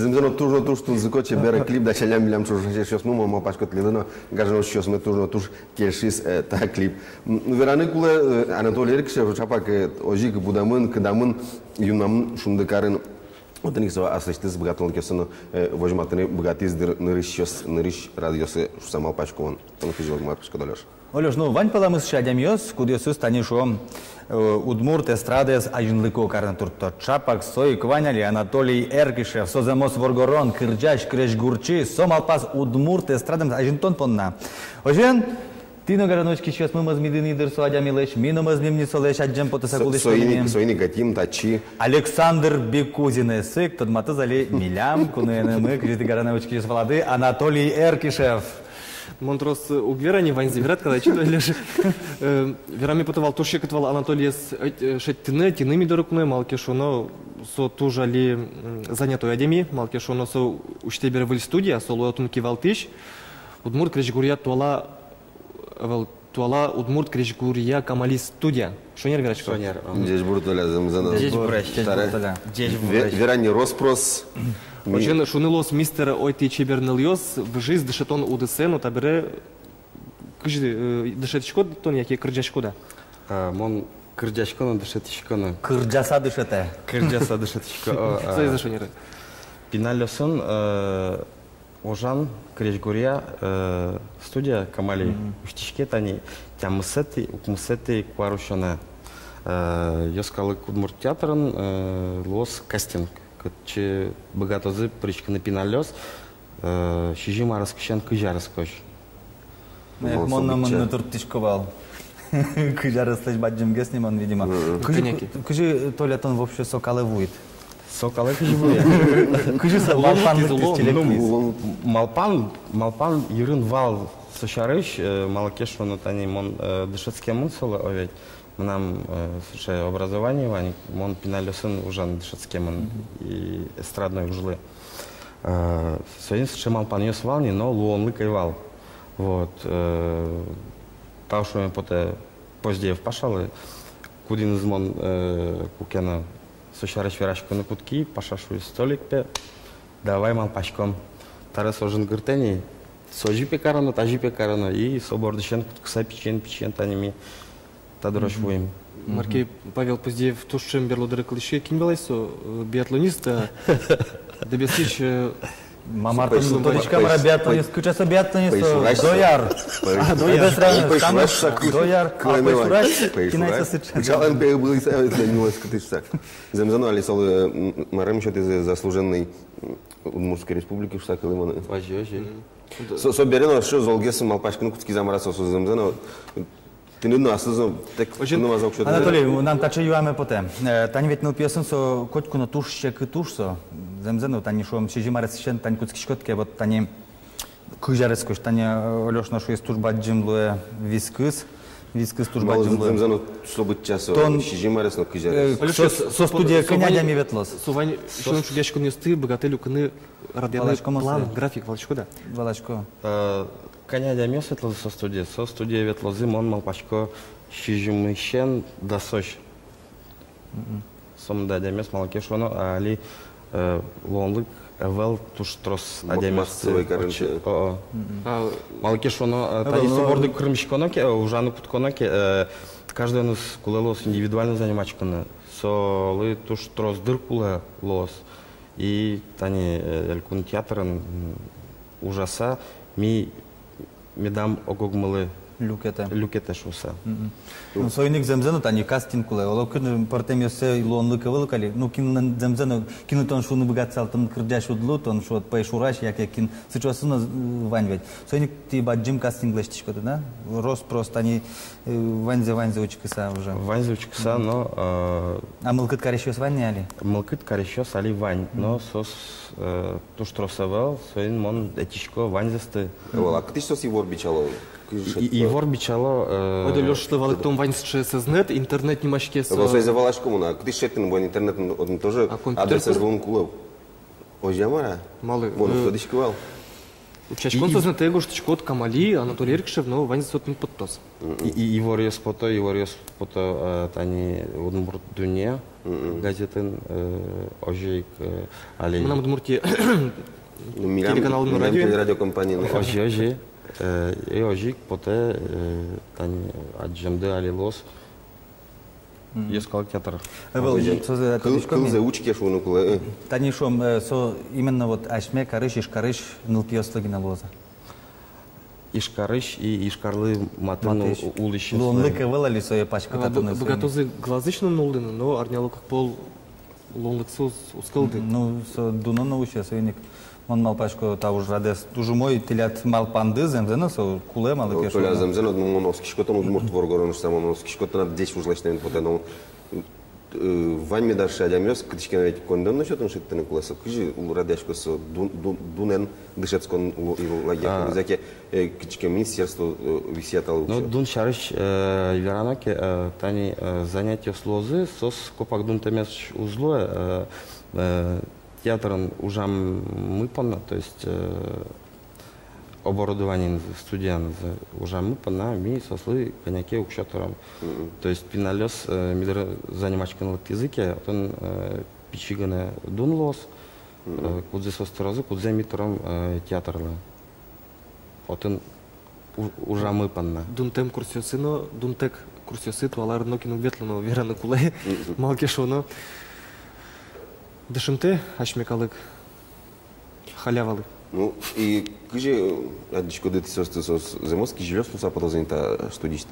Земзано тужно туж тун зыкоче бера клип да чалям билям чуж сейчас мы мама пачкот лидано гажно сейчас мы тужно туж кешис та клип. Вераны куле Анатолий Эркишев чапак ожик будамын кдамын юнам шундыкарын вот они сва асыштыз богатон кесено вожматны богатиздер нырыш радиосы самал пачкон. Он физиолог марпачка долеш. Олеж, ну вань паламыз шадямьёс, кудесус танишо удмурт эстрадес ажинлыко карнатурто чапак сой кваняли Анатолий Эркишев соземос воргорон кырджаш крешгурчи сомалпас удмурт эстрадем ажинтон понна. Ожен Тино гараночки сейчас мы мазмидыны дырсу адямилеш, мино мазмимни солеш аджем потасагулеш. Соини гатим тачи. Александр Бекузин эсык, тодматы зали милям, кунуэны мы, крити гараночки из волады, Анатолий Эркишев. Монтрос угверани ванзи верат, когда чудо лишь верами потовал то шекотвал Анатолий шеттины, тинами дорогные малкешоно со тужали занятой адеми, малкешоно со уштебер в студия, соло отунки валтыш, удмурт крежгурья туала удмурт крежгурья камали студия. Шонер верачко. Шонер. Здесь будет толя замзана. Здесь будет верани роспрос. Очень шунилос мистер ойти чебернильос в жизнь дышетон удесену табере дышетишко тон яке кырджашко да. Мон кырджашко на дышетишко на. Кырджаса дышете. Кырджаса дышетишко. Что из-за шонера? Пиналёсон ожан крежгурья студия камали уштишке тани тямсети укмсети кварушана. Ёскалы кудмурт театрын лос кастинг. Че богатозы причка на пиналёс, шижима раскшен кыжарас кош. Мон на туртишковал. Кыжарас лишь баджим гесним видимо. Кыжи толятон вообще сокалы вует. Сокалы кыжи вует. Кыжи малпан малпан юрын вал сошарыш малакеш он тани мон дышецкий мон соло овет. Нам слушай образование, вани, мон пиналёсын ужан дышецкемон и эстрадной ужлы. Сегодня слушай малпан ёс вални, но луон лыкайвал. Вот. Таушу мы поте позднее пашалы, кудин из мон кукена сушарыш верашку на кутки, пашашу столик пе, давай малпашком. Тарас ожин гыртени, сожи пекарано, тажи пекарано и собордышен куткса печен таними. Тадрашвуем. Маркей Павел Поздеев тушим берлодеры клиши кинбелайсо биатлониста добесич Мамартон точка биатлонист кучаса биатлонист дояр. Дояр. Кинайса сыча. Жален был из катышса. Замзану алисал марем счет заслуженный Удмуртской республики Штат Лимон. Важи. Соберено что золгесом малпашкин кутки замараса со замзану. Ты не знаешь, что это? Анатолий, нам тачи юаме потем. Тани ведь не пьесен со котку на туш шек туш со. Земзену тани шо мшижи маресшен тани кутки шкотке вот тани кujарес кош тани Олёш нашу из тужба джимлуе вискыс тужба джимлуе. Земзену чтобы часо шижи марес на кujарес. Со студия коня ми ветлос. Сувань шон шугешко несты богателю кны радиальный план график Валачко да. Валачко. Коня дямес ветлозы со студия ветлозы мон малпашко шижимышен дасош. Сом да дямес малакеш воно али лонлык вел туштрос адямес. Малакеш воно тани соборды крымшконоке ужаны кутконоке каждый у нас кулелос индивидуально занимачканы. Солы туштрос дыркуле лос и тани элькун театрын ужаса ми медам огогмалы люкета шуса. Ну сойник земзену тани кастинг куле. Олокын партемиосе илонлыка вылкали. Ну кин земзену кинутон шуны богатсалтын кырдяш удлут, он шот пайшураш яке кин сычуасына ваньвет. Сойник ти баджим кастинг лештишкоды, да? Рос просто они ванзе учкыса уже. Ванзе учкыса, но а мылкыт карещос ваньяли? Мылкыт карещос али вань, но сос туштросовал, сойн мон этишко ванзесты. А ты что с его бичало? Егор бичало. Ода Лёш что валектом ваньсше сезнет интернет немашке. Вот из-за Валашкому на ты шеттин бон интернет он тоже адрес звон кулов. Ожамара? Малы. Бон ходишковал. Учачкон сознан tego, что чкот Камали, Анатолий Эркишев, но Вань сотный подтос. И Ворьес пото тани Удмурт Дуне газетен ожик али. Мы нам Удмуртии Милям телеканал радио. радиокомпании. Ожи и ожик поте тани аджемде али лос. Ескал театр. Кыл заучки шуну кулы. Танишом, со именно вот ашме карыш, ишкарыш, нылпиослыгина лоза. Ишкарыш и Ишкарлы матыну улыщи. Лонлыка вылали свои пачка татуны. Богатозы глазычно нулдыны, но арняло как пол лонлыксыз ускалды. Ну, со дуно научия свиник. Он мал пачку тауж радес. Дуже мой телят мал панды земзена, со куле малы кешу. Коля земзена, он оскишкотон Удмурт Воргорон, что он оскишкотон от 10 ужлачный потом. Вань ми дальше адямёс, кытышкен ведь кондон насчет он шиттен куласа. Кыжи радяшко со дунен дышецкон лагерь. Визаке кытышкен министерство висятал. Ну дун шарыш веранаке тани занятия с лозы сос копак дун темес узло театрын ужам мыпана, то есть оборудование студиян ужам мыпана ми сослы коняке укшатором. То есть пиналёс мидер занимачкан вот языке, он пичигане дун лос, кудзе состразы, кудзе митором театрлы. Вот он ужам мыпана. Дунтем курсиосыно, дунтек курсиосы, туалар нокину ветлено вераны кулай, малкешоно. Дышымте ашмекалык халявалы. Ну и кыжи адичко дыты состы сос земоски жилёс ну сапото зента студист.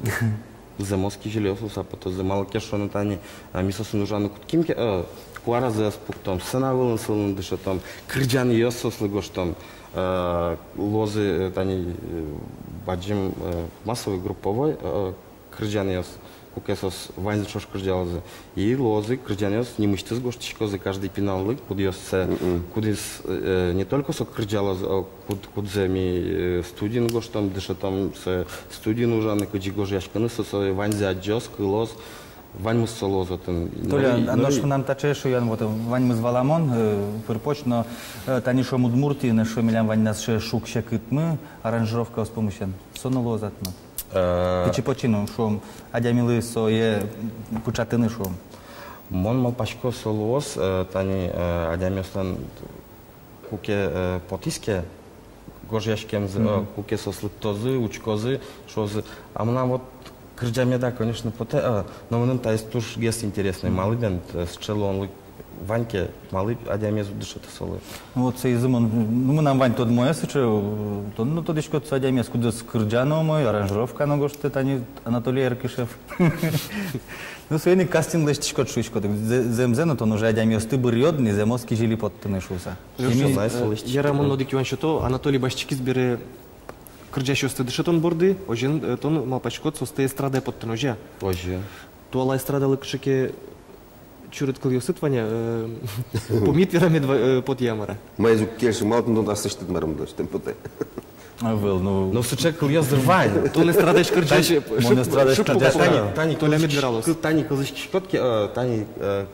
Земоски жилёс ну сапото земал кешоно тани мисос нужану куткимке куара за спуктом сенавылын сылын дышатом кырджан ёсослы гоштом лозы тани баджим массовый групповой кырджан ёс кукесос вань шош кырджалзы и лозы кырджан ёс немыштыз гоштичко за каждый пиналлык кудёс кудис не только со кырджалзы кудземи студин гоштом дышатом с студин ужаны кыджи гожяшканы со вань за джос кылоз вань мыс лозатын. Толя, оно что нам тачешу ян вот вань мыс валамон пырпочно танишо Удмуртии на шо милям вань нас шук шакытмы аранжировка с помощью соно лозатно. Кичи почину шум адямилы сое кучатыны шум. Мон мал пашко солоз тани адямиостан куке потиске гожяшкем куке сослыктозы учкозы шозы. А мна вот кырджаме да, конечно, поте, но мным та есть туш гест интересный малый бент с челон Ваньке малый адямезу дышат солы. Вот се изымон, ну мы нам Вань тот мой сыче, то ну то дишко с адямез куда с кырджано мой аранжировка на гоште тани Анатолий Эркишев. Ну свени кастинг лештичко чуйчко, земзено то уже адямез ты бырьодный, земоски жили под тынышуса. Я рамон нодик Иван Шото, Анатолий Башчики сбере кырджащо сте дышатон борды, ожен тон малпачкот состе эстрада под тыножа. Ожи. Туала эстрада лыкшеке чурит кыл ёсытваня, помит верами под ямара. Майзу кельши малтын тон асыштыт марым дышт, темпоте. Был, ну... Но сучек кыл ёздыр вань. Тон эстрадаш кырджаще, Тани Толя медвералос. Тани кылышкотки, тани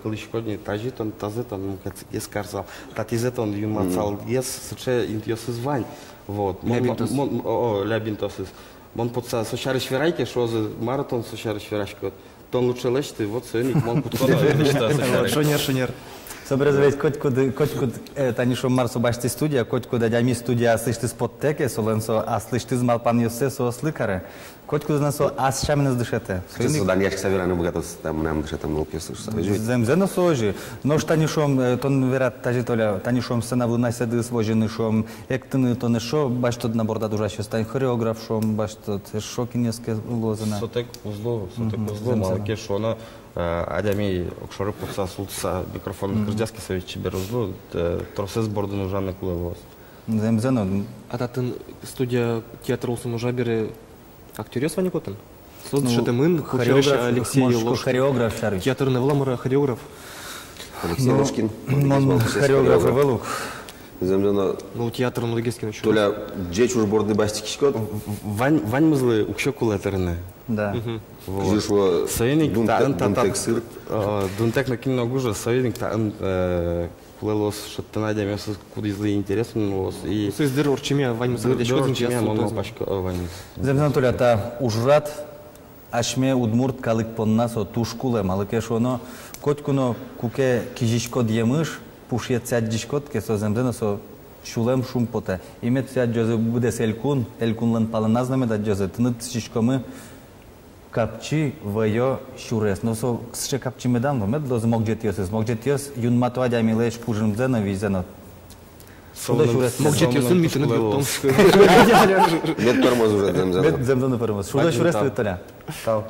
кылышкотни тажи тон тазы тон ескарсал. Татизетон юмацал ес суче интьёсыз вань. Вот. Лябинтосыз. Мон подса сочарыш верайке, что за маратон сочарыш верашкот. Тон лучше лечты, вот сойник, мон кутхода. Шонер. Собразовать котку танишо марсо башти студия, котку дадями студия слышты спот теке, соленсо а слышты змал пан ёсе со слыкаре. Котку знасо ас шамнес дышете. Судан яшки савераны богатос там нам дышетам лопес. Земзено сожи. Но штанишом тон верат тажи толя танишом сцена выносят свожены шом. Эктыны тон шо баштот на борда дужаще стань хореограф шом баштот шокинеске лозена. Сотек узло малке шона адами окшоры пуца сулца микрофон кырджаски совет чибер узло тросез бордын ужаны кулевоз. Земзено. Ататын студия театр улсын уже бере актёрёс вани котын. Содшетемын Алексей Ложкин. Хореограф шарыч. Театрный вламара хореограф. Алексей Ложкин. Хореограф велук. Земзено. Ну театр Нудегескин еще. Толя джеч уж борды бастики шкот. Вань мызлы укшо кулетерне. Да. Жишло союзник дунтек сыр. Дунтек на кино гужа союзник плылос шаттана демес куда изли интересно лос и Сөздер орчиме вань сагадешко дорчиме мама пачка вань. Земзен Анатолий, ата ужрат, ашме удмурт калык понна со тушкуле, малыке шоно, коткуно куке кижишко диемыш, пушет сядjishkot, ке со земзена со шулем шумпоте. Имет сяд джозе будес элкунлан паланазнаме да джозе тнут шишкомы капчи вайо шурес. Но со ксше капчи медан, мед доз могджетиос юн матвадя милеш пужемзена визена. Могджетиосын митинг юттом. Мед тормоз уже земзена. Мед земзена перемоз. Шуда шурес леталя. Тау.